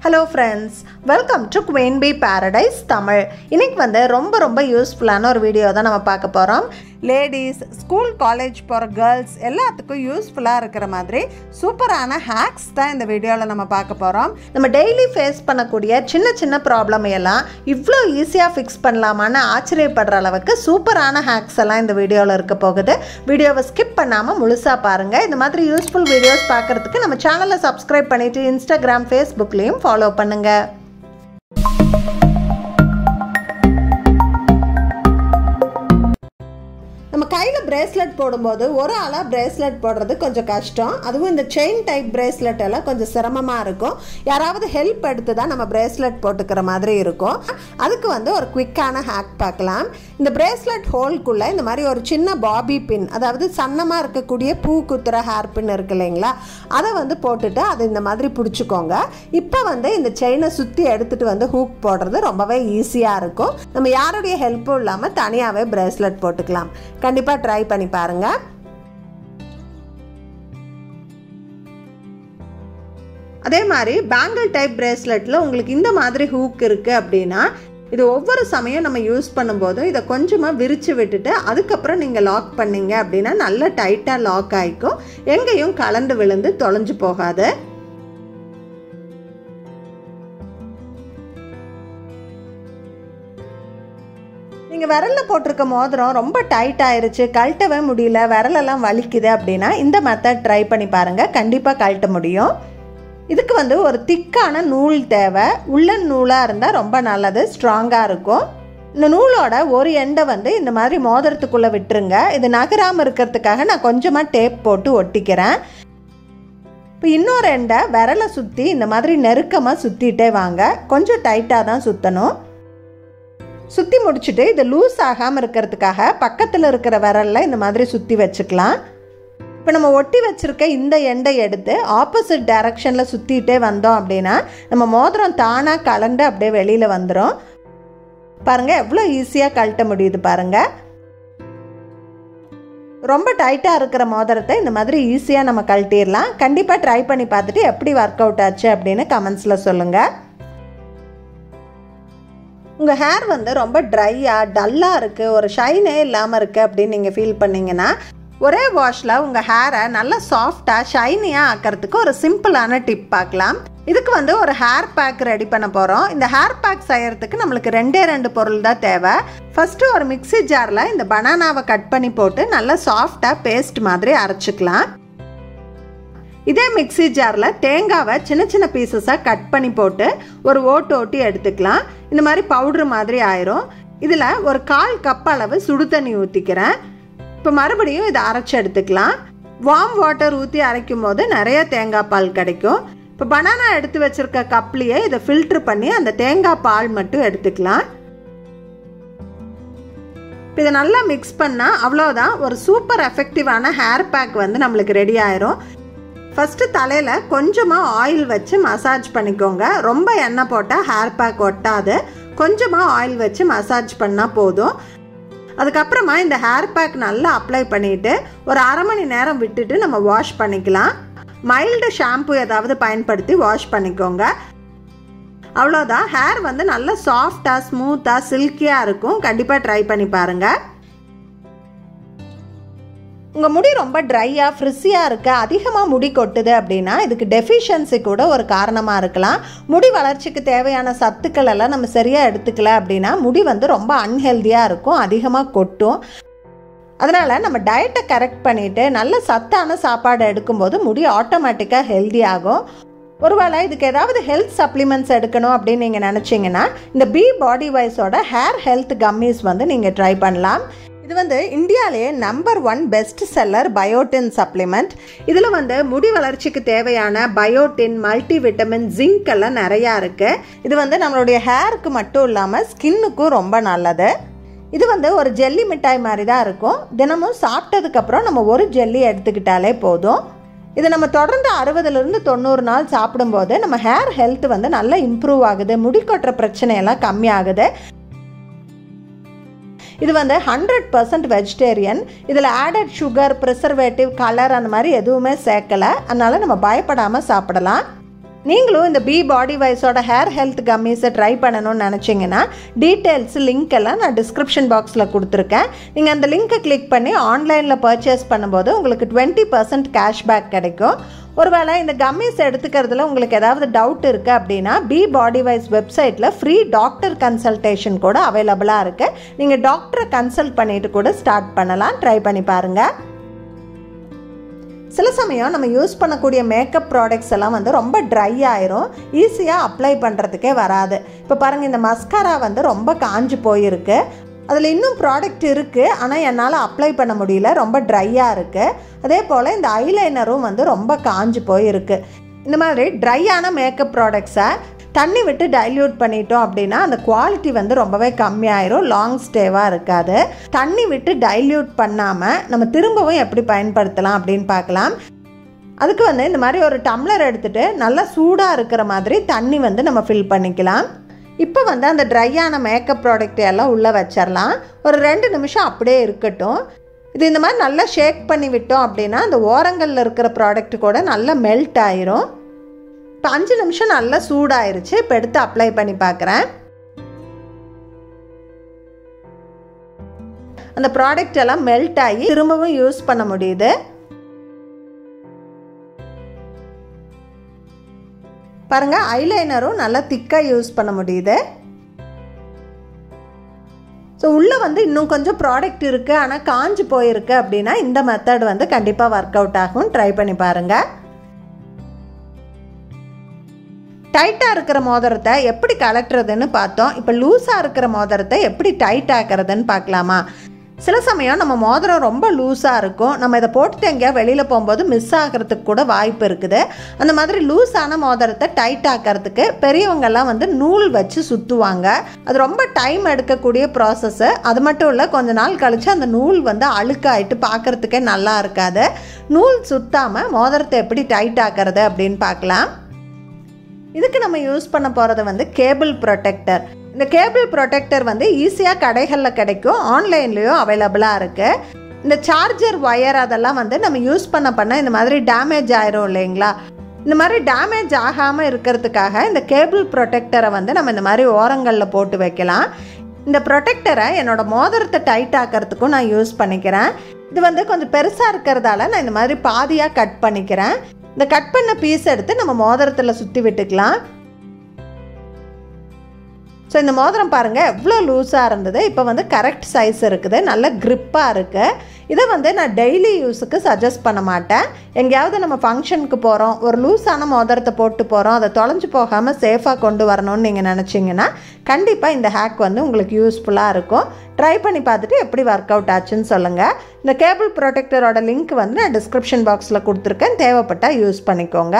Hello friends, welcome to 𝗵𝗵𝗶𝗵𝗵 Tamil. இன்னைக்கு வந்து ரொம்ப யூஸ்ஃபுல்லான ஒரு வீடியோ தான் நம்ம பார்க்க போறோம். லேடிஸ், ஸ்கூல் காலேஜ் போற गर्ल्स எல்லாத்துக்கும் யூஸ்ஃபுல்லா இருக்கிற மாதிரி சூப்பரான ஹேக்ஸ் தான் இந்த வீடியோல நம்ம பார்க்க போறோம். நம்ம டெய்லி ஃபேஸ் பண்ணக்கூடிய சின்ன ப்ராப்ளம் எல்லாம் இவ்ளோ ஈஸியா ஃபிக்ஸ் பண்ணலாமான்னு ஆச்சரியப்படுற அளவுக்கு சூப்பரான ஹேக்ஸ் எல்லாம் இந்த வீடியோல இருக்க போகுது. வீடியோவை ஸ்கிப் பண்ணாம முழுசா பாருங்க. இந்த மாதிரி யூஸ்ஃபுல் வீடியோஸ் பார்க்கிறதுக்கு நம்ம சேனலை சப்ஸ்கிரைப் பண்ணிட்டு இன்ஸ்டாகிராம், ஃபேஸ்புக்லயும் ஃபாலோ பண்ணுங்க. நம்ம கையில் பிரேஸ்லெட் போடும்போது ஒரு ஆளாக பிரேஸ்லெட் போடுறது கொஞ்சம் கஷ்டம். அதுவும் இந்த செயின் டைப் பிரேஸ்லெட் எல்லாம் கொஞ்சம் சிரமமாக இருக்கும். யாராவது ஹெல்ப் எடுத்து தான் நம்ம பிரேஸ்லெட் போட்டுக்கிற மாதிரி இருக்கும். அதுக்கு வந்து ஒரு குவிக்கான ஹேக் பார்க்கலாம். இந்த பிரேஸ்லெட் ஹோல்குள்ளே இந்த மாதிரி ஒரு சின்ன பாபி பின், அதாவது சன்னமாக இருக்கக்கூடிய பூ குத்துற ஹேர் பின் இருக்கு இல்லைங்களா, அதை வந்து போட்டுட்டு அது இந்த மாதிரி பிடிச்சிக்கோங்க. இப்போ வந்து இந்த செயினை சுற்றி எடுத்துகிட்டு வந்து ஹூக் போடுறது ரொம்பவே ஈஸியாக இருக்கும். நம்ம யாருடைய ஹெல்ப்பும் இல்லாமல் தனியாகவே பிரேஸ்லெட் போட்டுக்கலாம். கண்டிப்பாக ட்ரை பண்ணி பாருங்க. அதே மாதிரி பேங்கிள் டைப் பிரேஸ்லெட்டில் உங்களுக்கு இந்த மாதிரி ஹூக் இருக்குது அப்படின்னா, இது ஒவ்வொரு சமயம் நம்ம யூஸ் பண்ணும்போதும் இதை கொஞ்சமாக விரித்து விட்டுட்டு அதுக்கப்புறம் நீங்கள் லாக் பண்ணீங்க அப்படின்னா நல்ல டைட்டாக லாக் ஆகிக்கும். எங்கேயும் கலந்து விழுந்து தொலைஞ்சு போகாது. நீங்கள் விரலில் போட்டிருக்க மோதிரம் ரொம்ப டைட் ஆயிருச்சு, கழட்டவே முடியல, விரலெல்லாம் வலிக்குது அப்படின்னா இந்த மெத்தட் ட்ரை பண்ணி பாருங்கள். கண்டிப்பாக கழட்ட முடியும். இதுக்கு வந்து ஒரு திக்கான நூல் தேவை. உள்ளன் நூலாக இருந்தால் ரொம்ப நல்லது, ஸ்ட்ராங்காக இருக்கும். இந்த நூலோட ஒரு எண்டை வந்து இந்த மாதிரி மோதிரத்துக்குள்ளே விட்டுருங்க. இது நகராமல் இருக்கிறதுக்காக நான் கொஞ்சமாக டேப் போட்டு ஒட்டிக்கிறேன். இப்போ இன்னொரு எண்டை விரலை சுற்றி இந்த மாதிரி நெருக்கமாக சுற்றிட்டே வாங்க. கொஞ்சம் டைட்டாக தான் சுற்றணும். சுற்றி முடிச்சுட்டு இது லூஸ் ஆகாமல் இருக்கிறதுக்காக பக்கத்தில் இருக்கிற விரலில் இந்த மாதிரி சுற்றி வச்சுக்கலாம். இப்போ நம்ம ஒட்டி வச்சுருக்க இந்த எண்டை எடுத்து ஆப்போசிட் டைரக்ஷனில் சுற்றிட்டே வந்தோம் அப்படின்னா நம்ம மோதிரம் தானாக கலண்டு அப்படியே வெளியில் வந்துடும். பாருங்கள் எவ்வளோ ஈஸியாக கழட்ட முடியுது பாருங்கள். ரொம்ப டைட்டாக இருக்கிற மோதிரத்தை இந்த மாதிரி ஈஸியாக நம்ம கழட்டிடலாம். கண்டிப்பாக ட்ரை பண்ணி பார்த்துட்டு எப்படி ஒர்க் அவுட் ஆச்சு அப்படின்னு கமெண்ட்ஸில் சொல்லுங்கள். உங்கள் ஹேர் வந்து ரொம்ப ட்ரையாக டல்லாக இருக்குது, ஒரு ஷைனே இல்லாமல் இருக்குது அப்படின்னு நீங்கள் ஃபீல் பண்ணிங்கன்னா ஒரே வாஷில் உங்கள் ஹேரை நல்லா சாஃப்டாக ஷைனியாக ஆக்கிறதுக்கு ஒரு சிம்பிளான டிப் பார்க்கலாம். இதுக்கு வந்து ஒரு ஹேர் பேக் ரெடி பண்ண போகிறோம். இந்த ஹேர் பேக் செய்யறதுக்கு நம்மளுக்கு ரெண்டு பொருள் தான் தேவை. ஃபஸ்ட்டு ஒரு மிக்ஸி ஜாரில் இந்த பனானாவை கட் பண்ணி போட்டு நல்லா சாஃப்டாக பேஸ்ட் மாதிரி அரைச்சிக்கலாம். இதே மிக்ஸி ஜாரில் தேங்காவை சின்ன பீசஸாக கட் பண்ணி போட்டு ஒரு ஓட்டி எடுத்துக்கலாம். இந்த மாதிரி பவுட்ரு மாதிரி ஆயிரும். இதில் ஒரு 1/4 கப் அளவு சுடு தண்ணி ஊற்றிக்கிறேன். இப்போ மறுபடியும் இதை அரைச்சி எடுத்துக்கலாம். வார்ம் வாட்டர் ஊற்றி அரைக்கும் போது நிறைய தேங்காய் பால் கிடைக்கும். இப்போ பனானா எடுத்து வச்சிருக்க கப்லேயே இதை ஃபில்ட்ரு பண்ணி அந்த தேங்காய் பால் மட்டும் எடுத்துக்கலாம். இப்போ இதை நல்லா மிக்ஸ் பண்ணால் அவ்வளோதான், ஒரு சூப்பர் எஃபெக்டிவான ஹேர் பேக் வந்து நம்மளுக்கு ரெடி ஆயிரும். ஃபஸ்ட்டு தலையில் கொஞ்சமாக ஆயில் வச்சு மசாஜ் பண்ணிக்கோங்க. ரொம்ப எண்ணெய் போட்டால் ஹேர் பேக் ஒட்டாது. கொஞ்சமாக ஆயில் வச்சு மசாஜ் பண்ணால் போதும். அதுக்கப்புறமா இந்த ஹேர் பேக் நல்லா அப்ளை பண்ணிவிட்டு ஒரு 1/2 மணி நேரம் விட்டுட்டு நம்ம வாஷ் பண்ணிக்கலாம். மைல்டு ஷாம்பு ஏதாவது பயன்படுத்தி வாஷ் பண்ணிக்கோங்க. அவ்வளோதான், ஹேர் வந்து நல்லா சாஃப்டாக ஸ்மூத்தாக சில்கியாக இருக்கும். கண்டிப்பாக ட்ரை பண்ணி பாருங்கள். உங்கள் முடி ரொம்ப ட்ரையாக ஃப்ரிஸியாக இருக்க, அதிகமாக முடி கொட்டுது அப்படின்னா இதுக்கு டெஃபிஷியன்சி கூட ஒரு காரணமாக இருக்கலாம். முடி வளர்ச்சிக்கு தேவையான சத்துக்கள் எல்லாம் நம்ம சரியாக எடுத்துக்கல அப்படின்னா முடி வந்து ரொம்ப அன்ஹெல்தியாக இருக்கும், அதிகமாக கொட்டும். அதனால் நம்ம டயட்டை கரெக்ட் பண்ணிவிட்டு நல்ல சத்தான சாப்பாடு எடுக்கும்போது முடி ஆட்டோமேட்டிக்காக ஹெல்தி ஆகும். ஒருவேளை இதுக்கு ஏதாவது ஹெல்த் சப்ளிமெண்ட்ஸ் எடுக்கணும் அப்படின்னு நீங்கள் நினச்சிங்கன்னா இந்த Bodywise ஹேர் ஹெல்த் கம்மிஸ் வந்து நீங்கள் ட்ரை பண்ணலாம். இது வந்து இந்தியாவிலேயே number 1 best seller biotin supplement. இதில் வந்து முடி வளர்ச்சிக்கு தேவையான பயோட்டின், மல்டி விட்டமின், ஜிங்க் எல்லாம் நிறையா இருக்குது. இது வந்து நம்மளுடைய ஹேருக்கு மட்டும் இல்லாமல் ஸ்கின்னுக்கும் ரொம்ப நல்லது. இது வந்து ஒரு ஜெல்லி மிட்டாய் மாதிரி தான் இருக்கும். தினமும் சாப்பிட்டதுக்கப்புறம் நம்ம ஒரு ஜெல்லி எடுத்துக்கிட்டாலே போதும். இதை நம்ம தொடர்ந்து 60லிருந்து 90 நாள் சாப்பிடும்போது நம்ம ஹேர் ஹெல்த் வந்து நல்லா இம்ப்ரூவ் ஆகுது. முடி கொட்டுற பிரச்சனையெல்லாம் கம்மியாகுது. இது வந்து 100% வெஜிடேரியன். இதில் ஆடட் சுகர், ப்ரிசர்வேட்டிவ், கலர் அந்த மாதிரி எதுவுமே சேர்க்கலை. அதனால் நம்ம பயப்படாமல் சாப்பிடலாம். நீங்களும் இந்த 𝗵𝗏𝗿𝗀𝗏 ஹேர் ஹெல்த் கம்மிஸை ட்ரை பண்ணணும்னு நினச்சிங்கன்னா டீட்டெயில்ஸ் லிங்க் எல்லாம் நான் டிஸ்கிரிப்ஷன் பாக்ஸில் கொடுத்துருக்கேன். நீங்கள் அந்த லிங்க்கை கிளிக் பண்ணி ஆன்லைனில் பர்ச்சேஸ் பண்ணும்போது உங்களுக்கு 20% கேஷ்பேக் கிடைக்கும். ஒருவேளை இந்த கம்மிஸ் எடுத்துக்கிறதுல உங்களுக்கு ஏதாவது டவுட் இருக்குது அப்படின்னா 𝗵𝗏𝗿𝗀𝗏 வெப்சைட்டில் ஃப்ரீ டாக்டர் கன்சல்டேஷன் கூட அவைலபிளாக இருக்குது. நீங்கள் டாக்டரை கன்சல்ட் பண்ணிட்டு கூட ஸ்டார்ட் பண்ணலாம். ட்ரை பண்ணி பாருங்கள். சில சமயம் நம்ம யூஸ் பண்ணக்கூடிய மேக்கப் ப்ராடக்ட்ஸ் எல்லாம் வந்து ரொம்ப ட்ரை ஆயிரும், ஈஸியாக அப்ளை பண்ணுறதுக்கே வராது. இப்போ பாருங்கள், இந்த மஸ்காரா வந்து ரொம்ப காஞ்சு போயிருக்கு. அதில் இன்னும் ப்ராடக்ட் இருக்குது, ஆனால் என்னால் அப்ளை பண்ண முடியல, ரொம்ப ட்ரையாக இருக்குது. அதே போல் இந்த ஐலைனரும் வந்து ரொம்ப காஞ்சு போயிருக்கு. இந்த மாதிரி ட்ரையான மேக்கப் ப்ராடக்ட்ஸை தண்ணி விட்டு டைல்யூட் பண்ணிட்டோம் அப்படின்னா அந்த குவாலிட்டி வந்து ரொம்பவே கம்மியாயிரும், லாங் ஸ்டேவாக இருக்காது. தண்ணி விட்டு டைல்யூட் பண்ணாமல் நம்ம திரும்பவும் எப்படி பயன்படுத்தலாம் அப்படின்னு பார்க்கலாம். அதுக்கு வந்து இந்த மாதிரி ஒரு டம்ளர் எடுத்துகிட்டு நல்லா சூடாக இருக்கிற மாதிரி தண்ணி வந்து நம்ம ஃபில் பண்ணிக்கலாம். இப்போ வந்து அந்த ட்ரையான மேக்கப் ப்ராடக்ட் எல்லாம் உள்ளே வச்சிடலாம். ஒரு 2 நிமிஷம் அப்படியே இருக்கட்டும். இது இந்த மாதிரி நல்லா ஷேக் பண்ணி விட்டோம் அப்படின்னா அந்த ஓரங்களில் இருக்கிற ப்ராடக்ட் கூட நல்லா மெல்ட் ஆயிரும். இப்போ 5 நிமிஷம் நல்லா சூடாயிருச்சு. இப்போ எடுத்து அப்ளை பண்ணி பார்க்குறேன். அந்த ப்ராடக்ட் எல்லாம் மெல்ட் ஆகி திரும்பவும் யூஸ் பண்ண முடியுது. பாருங்க, ஐலைனரும் நல்லா திக்காக யூஸ் பண்ண முடியுது. ஸோ உள்ளே வந்து இன்னும் கொஞ்சம் ப்ராடக்ட் இருக்குது, ஆனால் காஞ்சு போயிருக்கு அப்படின்னா இந்த மெத்தட் வந்து கண்டிப்பாக ஒர்க் அவுட் ஆகும். ட்ரை பண்ணி பாருங்கள். டைட்டாக இருக்கிற மோதிரத்தை எப்படி கலட்டுறதுன்னு பார்த்தோம். இப்போ லூஸாக இருக்கிற மோதிரத்தை எப்படி டைட் ஆக்கிறதுன்னு பார்க்கலாமா? சில சமயம் நம்ம மோதிரம் ரொம்ப லூஸாக இருக்கும், நம்ம இதை போட்டுட்டு எங்கேயா வெளியில் போகும்போது மிஸ் ஆகிறதுக்கு கூட வாய்ப்பு இருக்குது. அந்த மாதிரி லூஸான மோதிரத்தை டைட் ஆக்கிறதுக்கு பெரியவங்கெல்லாம் வந்து நூல் வச்சு சுற்றுவாங்க. அது ரொம்ப டைம் எடுக்கக்கூடிய ப்ராசஸ்ஸு. அது மட்டும் இல்லை, கொஞ்ச நாள் கழித்து அந்த நூல் வந்து அழுக்காயிட்டு பார்க்குறதுக்கே நல்லா இருக்காது. நூல் சுத்தாமல் மோதிரத்தை எப்படி டைட் ஆக்கிறது அப்படின்னு பார்க்கலாம். இதுக்கு நம்ம யூஸ் பண்ண போகிறது வந்து கேபிள் ப்ரொடெக்டர். இந்த கேபிள் ப்ரொடெக்டர் வந்து ஈஸியாக கடைகளில் கிடைக்கும், ஆன்லைன்லேயும் அவைலபிளாக இருக்குது. இந்த சார்ஜர் ஒயர் அதெல்லாம் வந்து நம்ம யூஸ் பண்ண இந்த மாதிரி டேமேஜ் ஆயிரும் இல்லைங்களா? இந்த மாதிரி டேமேஜ் ஆகாமல் இருக்கிறதுக்காக இந்த கேபிள் ப்ரொடெக்டரை வந்து நம்ம இந்த மாதிரி ஓரங்களில் போட்டு வைக்கலாம். இந்த ப்ரொடெக்டரை என்னோடய மோதிரத்தை டைட் ஆக்கிறதுக்கும் நான் யூஸ் பண்ணிக்கிறேன். இது வந்து கொஞ்சம் பெருசாக இருக்கிறதால நான் இந்த மாதிரி பாதியாக கட் பண்ணிக்கிறேன். இந்த கட் பண்ண பீஸ் எடுத்து நம்ம மோதிரத்தில் சுற்றி விட்டுக்கலாம். ஸோ இந்த மோதிரம் பாருங்கள் எவ்வளோ லூஸாக இருந்தது, இப்போ வந்து கரெக்ட் சைஸ் இருக்குது, நல்ல க்ரிப்பாக இருக்குது. இதை வந்து நான் டெய்லி யூஸுக்கு சஜஸ்ட் பண்ண மாட்டேன். எங்கேயாவது நம்ம ஃபங்க்ஷனுக்கு போகிறோம், ஒரு லூஸான மோதிரத்தை போட்டு போகிறோம், அதை தொலைஞ்சு போகாமல் சேஃபாக கொண்டு வரணும்னு நீங்கள் நினச்சிங்கன்னா கண்டிப்பாக இந்த ஹேக் வந்து உங்களுக்கு யூஸ்ஃபுல்லாக இருக்கும். ட்ரை பண்ணி பார்த்துட்டு எப்படி ஒர்க் அவுட் ஆச்சுன்னு சொல்லுங்கள். இந்த கேபிள் ப்ரொடெக்டரோட லிங்க் வந்து நான் டிஸ்கிரிப்ஷன் பாக்ஸில் கொடுத்துருக்கேன், தேவைப்பட்டால் யூஸ் பண்ணிக்கோங்க.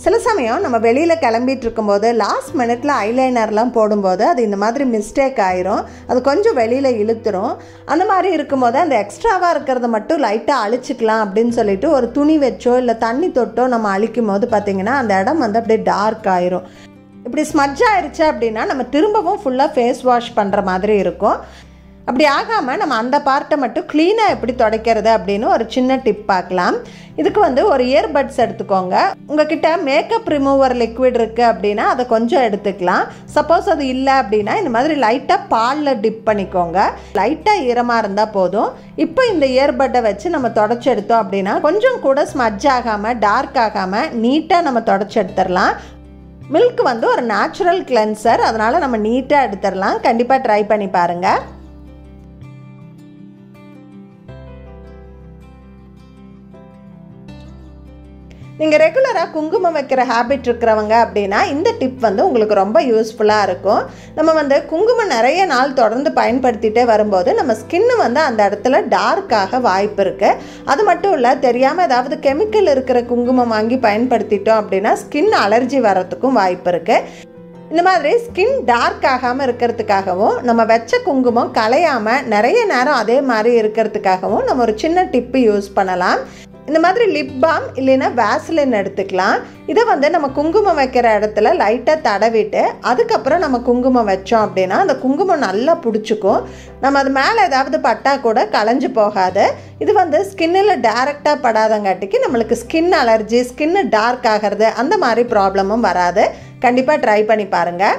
சில சமயம் நம்ம வெளியில் கிளம்பிட்டு இருக்கும்போது லாஸ்ட் மினிட்ல ஐலைனர்லாம் போடும்போது அது இந்த மாதிரி மிஸ்டேக் ஆயிரும், அது கொஞ்சம் வெளியில் இழுத்துரும். அந்த மாதிரி இருக்கும்போது அந்த எக்ஸ்ட்ராவாக இருக்கிறத மட்டும் லைட்டாக அழிச்சிக்கலாம் அப்படின்னு சொல்லிட்டு ஒரு துணி வச்சோ இல்லை தண்ணி தொட்டோ நம்ம அழிக்கும் போது பார்த்திங்கன்னா அந்த இடம் வந்து அப்படியே டார்க் ஆயிரும். இப்படி ஸ்மட்ஜ் ஆயிடுச்சு அப்படின்னா நம்ம திரும்பவும் ஃபுல்லாக ஃபேஸ் வாஷ் பண்ணுற மாதிரி இருக்கும். அப்படி ஆகாமல் நம்ம அந்த பார்ட்டை மட்டும் க்ளீனாக எப்படி துடைக்கிறது அப்படின்னு ஒரு சின்ன டிப் பார்க்கலாம். இதுக்கு வந்து ஒரு இயர்பட்ஸ் எடுத்துக்கோங்க. உங்ககிட்ட மேக்கப் ரிமூவர் லிக்விட் இருக்குது அப்படின்னா அதை கொஞ்சம் எடுத்துக்கலாம். சப்போஸ் அது இல்லை அப்படின்னா இந்த மாதிரி லைட்டாக பாலில் டிப் பண்ணிக்கோங்க. லைட்டாக ஈரமாக இருந்தால் போதும். இப்போ இந்த இயர்பட்டை வச்சு நம்ம தொடச்சி எடுத்தோம் அப்படின்னா கொஞ்சம் கூட ஸ்மட்ஜ் ஆகாமல் டார்க் ஆகாமல் நீட்டாக நம்ம தொடச்சி எடுத்துடலாம். மில்க் வந்து ஒரு நேச்சுரல் கிளென்சர், அதனால் நம்ம நீட்டாக எடுத்துடலாம். கண்டிப்பாக ட்ரை பண்ணி பாருங்கள். நீங்கள் ரெகுலராக குங்குமம் வைக்கிற ஹேபிட் இருக்கிறவங்க அப்படின்னா இந்த டிப் வந்து உங்களுக்கு ரொம்ப யூஸ்ஃபுல்லாக இருக்கும். நம்ம வந்து குங்குமம் நிறைய நாள் தொடர்ந்து பயன்படுத்திகிட்டே வரும்போது நம்ம ஸ்கின்னு வந்து அந்த இடத்துல டார்க்காக வாய்ப்பு இருக்குது. அது மட்டும் இல்லை, தெரியாமல் ஏதாவது கெமிக்கல் இருக்கிற குங்குமம் வாங்கி பயன்படுத்திட்டோம் அப்படின்னா ஸ்கின் அலர்ஜி வரத்துக்கும் வாய்ப்பு இருக்குது. இந்த மாதிரி ஸ்கின் டார்க் ஆகாமல் இருக்கிறதுக்காகவும் நம்ம வச்ச குங்குமம் கலையாமல் நிறைய நேரம் அதே மாதிரி இருக்கிறதுக்காகவும் நம்ம ஒரு சின்ன டிப்பு யூஸ் பண்ணலாம். இந்த மாதிரி லிப் பாம் இல்லைன்னா வேஸ்லின் எடுத்துக்கலாம். இதை வந்து நம்ம குங்குமம் வைக்கிற இடத்துல லைட்டாக தடவிட்டு அதுக்கப்புறம் நம்ம குங்குமம் வச்சோம் அப்படின்னா அந்த குங்குமம் நல்லா பிடிச்சிக்கும். நம்ம அது மேலே ஏதாவது பட்டா கூட களைஞ்சு போகாது. இது வந்து ஸ்கின்னில் டைரெக்டாக படாதங்காட்டிக்கு நம்மளுக்கு ஸ்கின் அலர்ஜி, ஸ்கின்னு டார்க் ஆகிறது அந்த மாதிரி ப்ராப்ளமும் வராது. கண்டிப்பாக ட்ரை பண்ணி பாருங்கள்.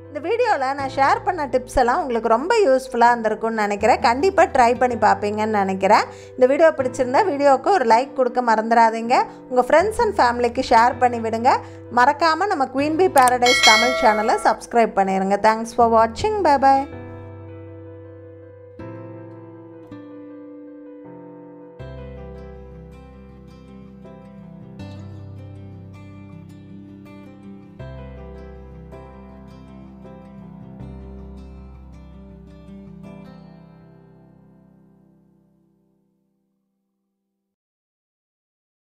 இந்த வீடியோவில் நான் ஷேர் பண்ண டிப்ஸ் எல்லாம் உங்களுக்கு ரொம்ப யூஸ்ஃபுல்லாக இருந்திருக்கும்னு நினைக்கிறேன். கண்டிப்பாக ட்ரை பண்ணி பார்ப்பீங்கன்னு நினைக்கிறேன். இந்த வீடியோ பிடிச்சிருந்தா வீடியோவுக்கு ஒரு லைக் கொடுக்க மறந்துடாதீங்க. உங்கள் ஃப்ரெண்ட்ஸ் அண்ட் ஃபேமிலிக்கு ஷேர் பண்ணி விடுங்க. மறக்காமல் நம்ம க்வீன் பீ பேரடைஸ் தமிழ் சேனலை சப்ஸ்கிரைப் பண்ணிடுங்க. தேங்க்ஸ் ஃபார் வாட்சிங். Bye bye.